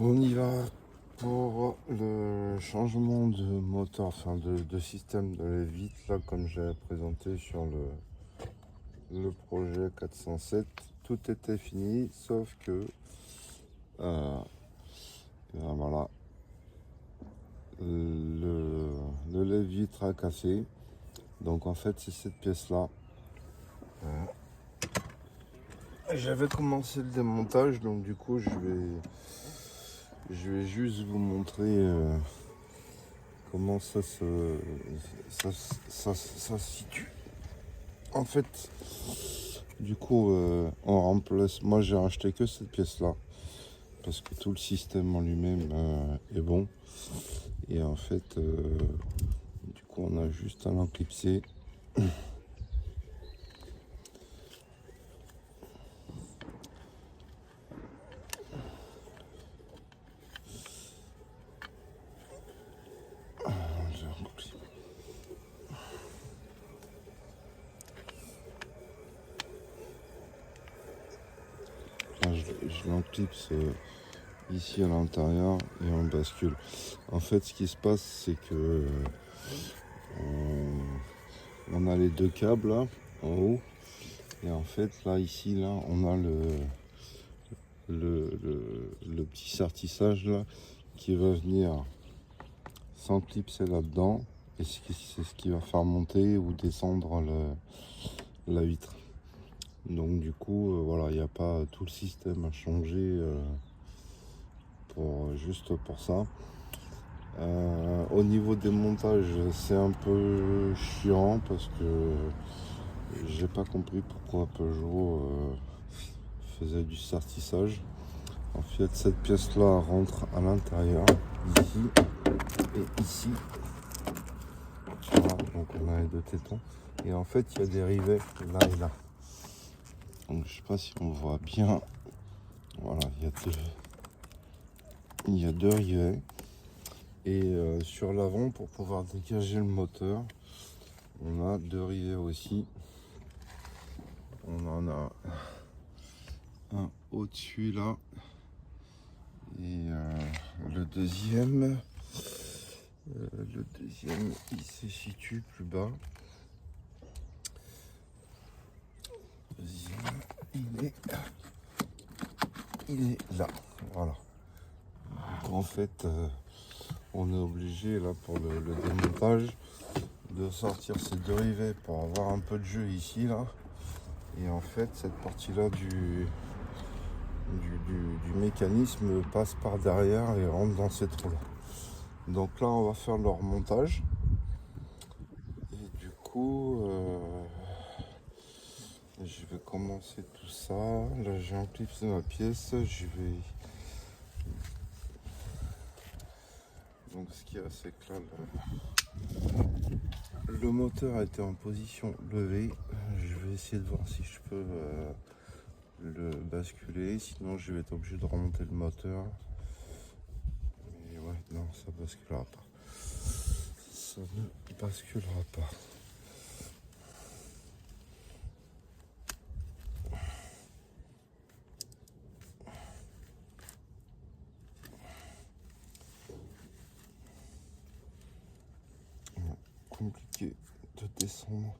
On y va pour le changement de moteur, enfin de système de la vitre, là, comme j'avais présenté sur le projet 407. Tout était fini, sauf que voilà, le lève-vitre a cassé. Donc en fait, c'est cette pièce-là. J'avais commencé le démontage, donc du coup, je vais juste vous montrer comment ça se situe. En fait, du coup, on remplace. Moi, j'ai racheté que cette pièce-là parce que tout le système en lui-même est bon. Et en fait, du coup, on a juste à l'enclipser. Là, je l'enclipse ici à l'intérieur et on bascule. En fait, ce qui se passe, c'est que on a les deux câbles là en haut. Et en fait, là, ici, là, on a le petit sertissage là qui va venir s'enclipser là-dedans. Et c'est ce qui va faire monter ou descendre la vitre. Donc du coup, voilà, il n'y a pas tout le système à changer juste pour ça. Au niveau des montages, c'est un peu chiant parce que j'ai pas compris pourquoi Peugeot faisait du sertissage. En fait, cette pièce-là rentre à l'intérieur, ici et ici. Voilà, donc on a les deux tétons. Et en fait, il y a des rivets là et là. Donc je sais pas si on voit bien. Voilà, il y a deux rivets. Et sur l'avant, pour pouvoir dégager le moteur, on a deux rivets aussi. On en a un au-dessus là. Et le deuxième, il se situe plus bas. Le deuxième, il est là. Voilà. Donc, en fait, on est obligé là pour le démontage de sortir ces deux rivets pour avoir un peu de jeu ici là. Et en fait, cette partie-là du mécanisme passe par derrière et rentre dans ces trous-là. Donc là, on va faire le remontage. Et du coup, je vais commencer tout ça. Là, j'ai enclipsé ma pièce. Je vais. Donc, ce qu'il y a, c'est que là, le moteur a été en position levée. Je vais essayer de voir si je peux le basculer. Sinon, je vais être obligé de remonter le moteur. Mais ouais, non, ça basculera pas. Ça ne basculera pas. Compliqué de descendre.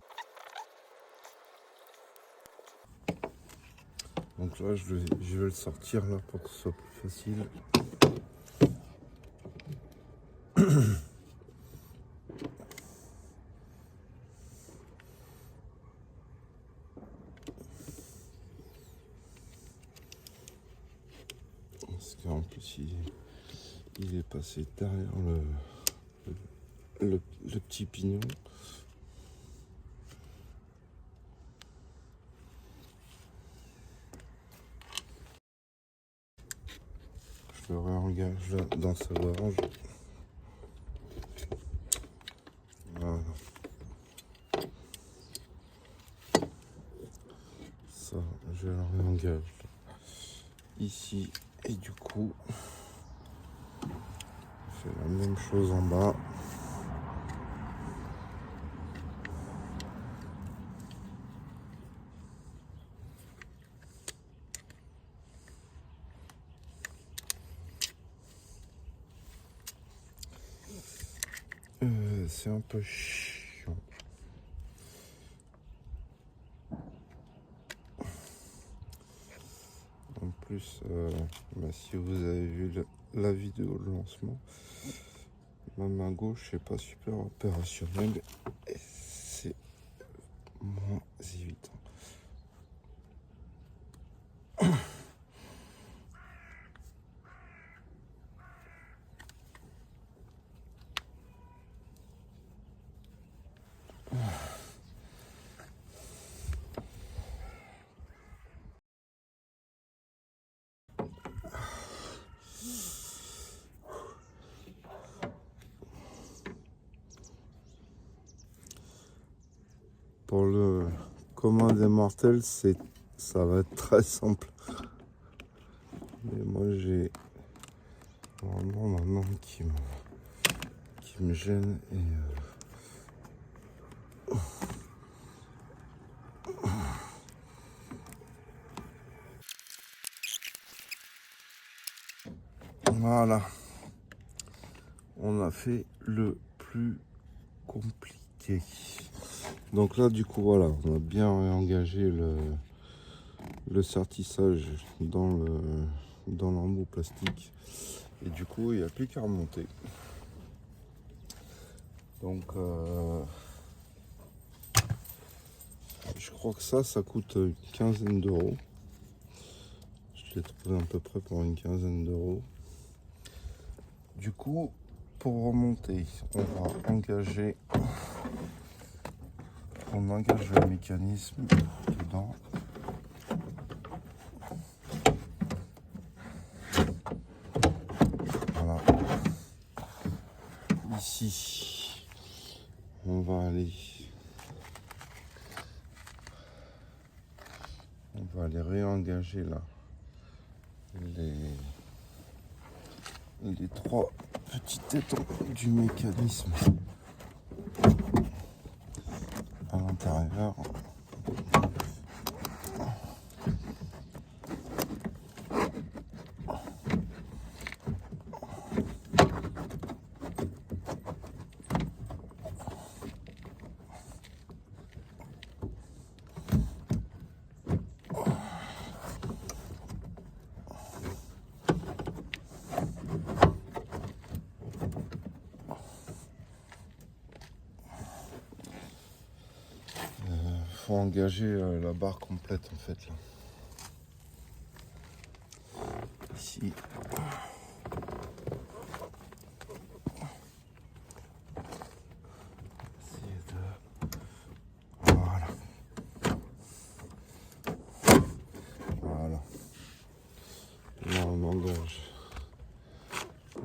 Donc là, je vais le sortir là pour que ce soit plus facile. Parce qu'en plus, il est passé derrière le petit pignon. Je le réengage là dans sa branche. Voilà. Ça, je le réengage ici. Et du coup, on fait la même chose en bas. c'est un peu chiant. En plus, si vous avez vu la vidéo de lancement, ma main gauche n'est pas super opérationnelle et c'est moins évident. Pour le commun des mortels, ça va être très simple. Mais moi, j'ai vraiment ma main qui me gêne et voilà. On a fait le plus compliqué. Donc là, du coup, voilà, on a bien engagé le sertissage dans l'embout plastique. Et du coup, il n'y a plus qu'à remonter. Donc, je crois que ça coûte une quinzaine d'euros. Je l'ai trouvé à peu près pour une quinzaine d'euros. Du coup, pour remonter, on engage le mécanisme dedans. Voilà. Ici, on va aller réengager là les trois petits tétons du mécanisme à l'intérieur. Faut engager la barre complète en fait là. Ici. Voilà. Voilà. Là on engage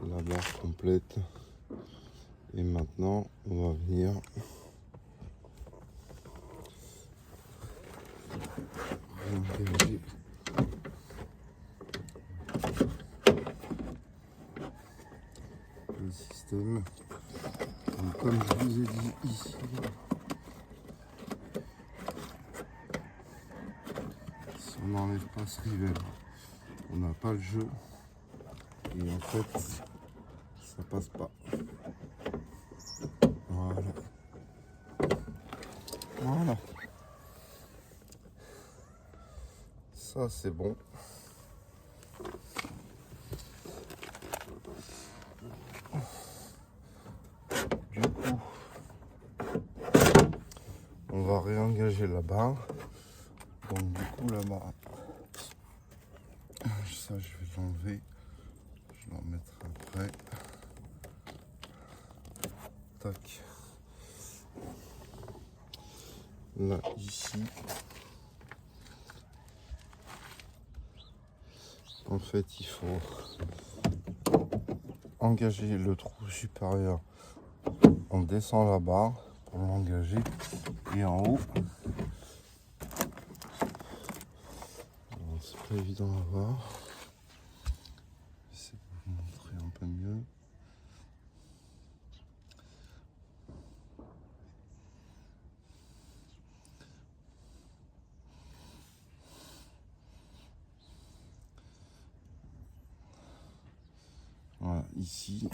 la barre complète. Et maintenant on va venir engager le système. Donc, comme je vous ai dit ici, si on n'enlève pas ce rivet, on n'a pas le jeu. Et en fait, ça passe pas. Voilà. Voilà. Ça c'est bon. Du coup, on va réengager la barre. Donc du coup la barre, ça je vais l'enlever. Je vais en mettre après. Tac. Là ici. En fait, il faut engager le trou supérieur. On descend la barre pour l'engager. Et en haut, c'est pas évident à voir. J'essaie de vous montrer un peu mieux. Voilà, ici.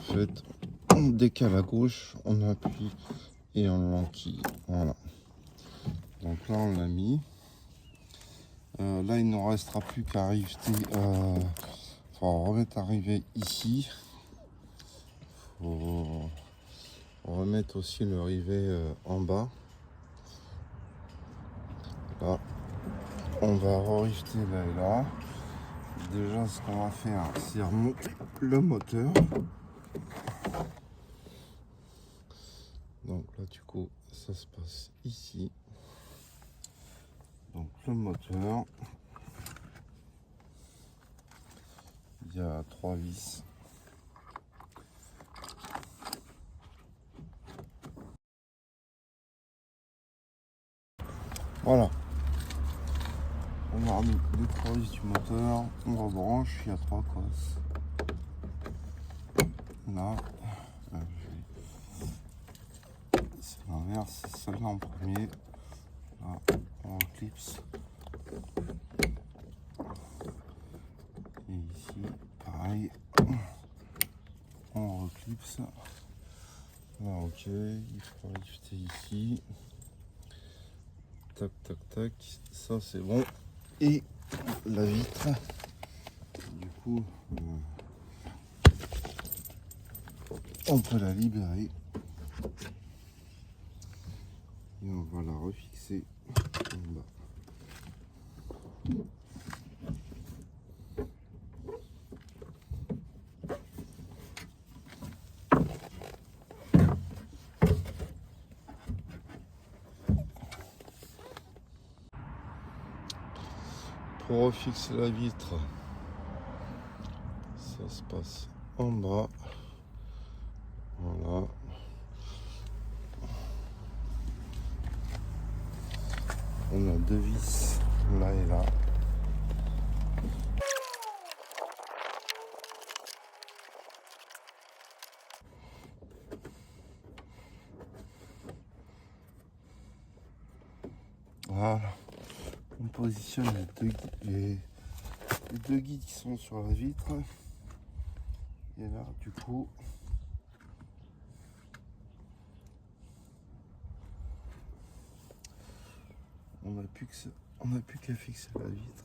fait, on décale à gauche, on appuie et on l'enquille. Voilà. Donc là on l'a mis. Là il ne nous restera plus qu'à remettre à arriver ici. Faut remettre aussi le rivet en bas. Là, on va rajouter là et là. Déjà, ce qu'on va faire, c'est remonter le moteur. Donc là, du coup, ça se passe ici. Donc le moteur, il y a 3 vis. Voilà. On a remis les 3 vis du moteur, on rebranche, il y a 3 cosses. Là, c'est l'inverse, c'est celle-là en premier. Là, on clipse. Et ici, pareil, on reclipse. Là, ok, il faut lifter ici. Tac, tac, tac, ça c'est bon. Et la vitre, du coup, on peut la libérer. Et on va la refixer en bas. Pour refixer la vitre, ça se passe en bas. Voilà. On a 2 vis là et là. Voilà. On positionne les deux guides qui sont sur la vitre. Et là, du coup, on n'a plus qu'à fixer la vitre.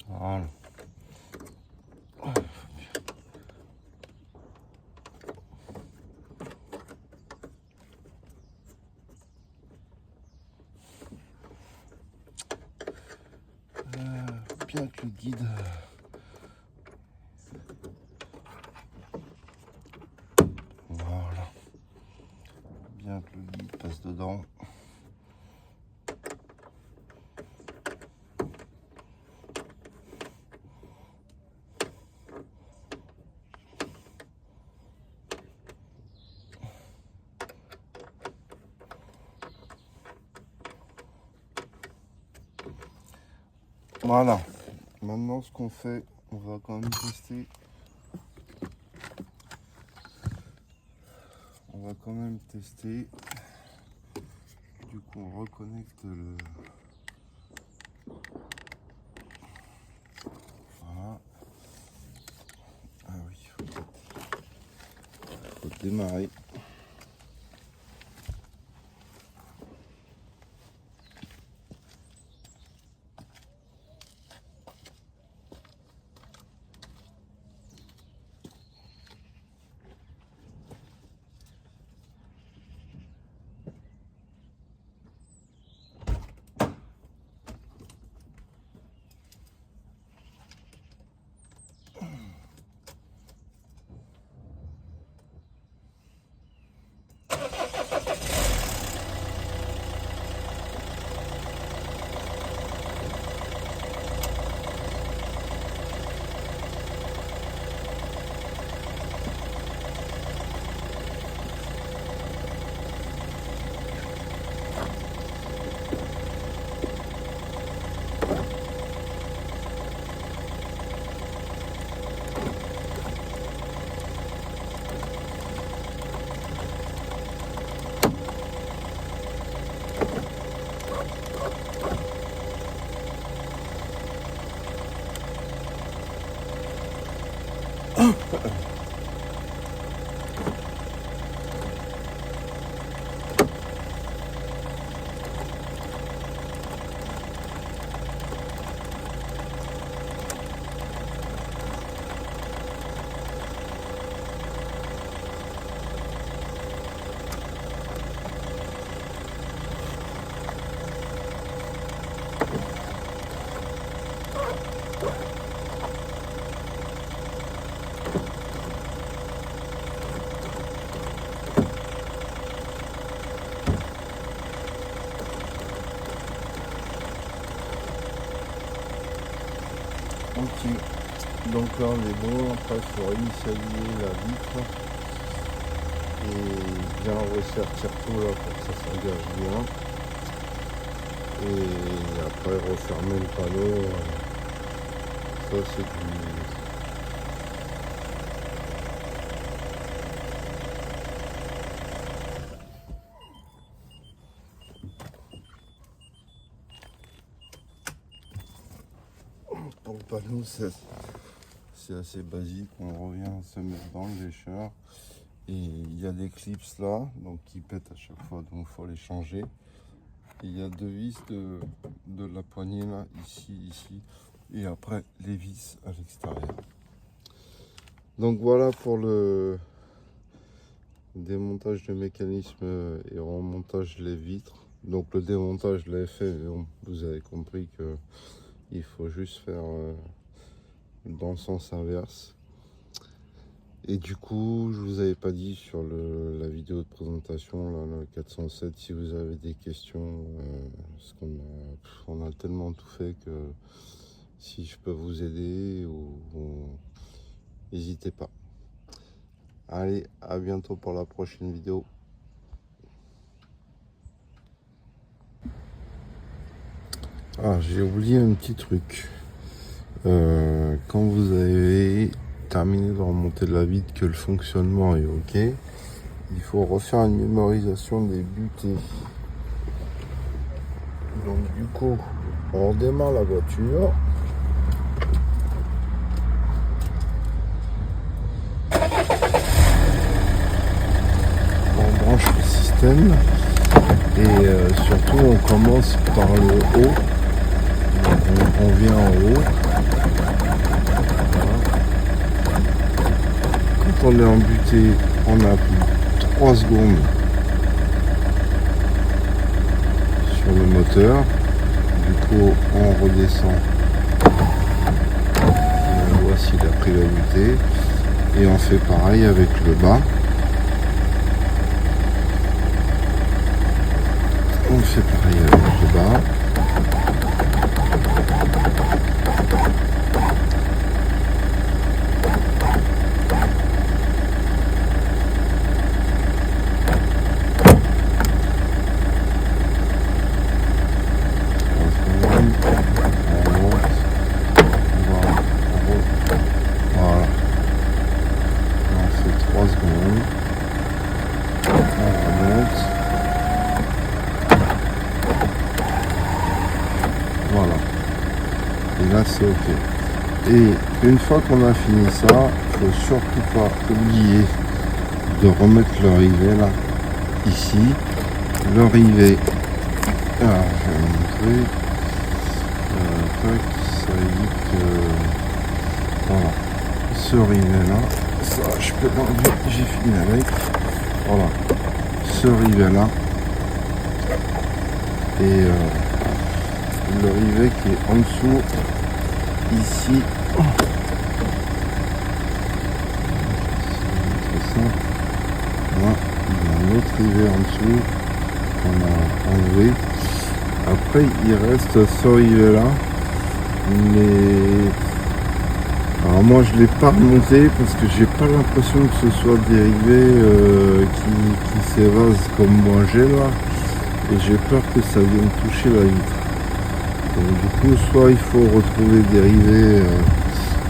Voilà. Bien que le guide voilà, bien que le guide passe dedans. Voilà. Maintenant, ce qu'on fait, on va quand même tester. On va quand même tester. Du coup, on reconnecte le. Voilà. Ah oui, faut démarrer. tranquille. Donc là on est bon, après il faut réinitialiser la vitre et bien ressertir tout là pour que ça s'engage bien. Et après refermer le panneau. Ça c'est du... Pour le panneau c'est assez basique, on revient à se mettre dans le lécheur. Et il y a des clips là, donc qui pètent à chaque fois, donc il faut les changer. Et il y a deux vis de la poignée là, ici, et après les vis à l'extérieur. Donc voilà pour le démontage de mécanisme et remontage des vitres. Donc le démontage je l'ai fait, mais bon, vous avez compris que il faut juste faire dans le sens inverse. Et du coup, je vous avais pas dit sur la vidéo de présentation, là, le 407, si vous avez des questions, parce qu'on a tellement tout fait que si je peux vous aider, n'hésitez pas. Allez, à bientôt pour la prochaine vidéo. Ah, j'ai oublié un petit truc. Quand vous avez terminé de remonter de la vitre, que le fonctionnement est ok, il faut refaire une mémorisation des butées. Donc du coup, on redémarre la voiture. On branche le système et surtout on commence par le haut. On vient en haut. Voilà. Quand on est en butée, on appuie 3 secondes sur le moteur. Du coup, on redescend. On voit s'il a pris la butée. Et on fait pareil avec le bas. On fait pareil avec le bas. Voilà, et là c'est ok. Et une fois qu'on a fini ça, il faut surtout pas oublier de remettre le rivet là, ici. Le rivet, alors je vais vous montrer, ça évite que, voilà, ce rivet là, ça je peux l'enlever, j'ai fini avec, voilà, ce rivet là, et le rivet qui est en dessous, ici. Là, il y a un autre rivet en dessous qu'on a enlevé. Après, il reste ce rivet là, mais alors moi je l'ai pas remonté parce que j'ai pas l'impression que ce soit des rivets qui s'évasent comme moi j'ai là, et j'ai peur que ça vienne toucher la vitre. Donc du coup, soit il faut retrouver des rivets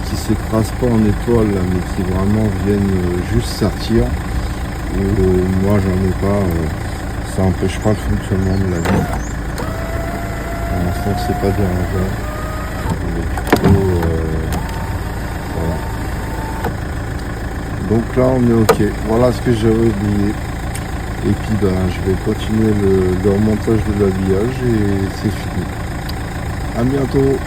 qui s'écrasent pas en étoile là, mais qui vraiment viennent juste sortir. Ou moi j'en ai pas, ça empêche pas le fonctionnement de la vitre. Pour l'instant c'est pas dérangeant. Du coup, voilà. Donc là on est ok. Voilà ce que j'avais oublié. Et puis je vais continuer le remontage de l'habillage et c'est fini. À bientôt.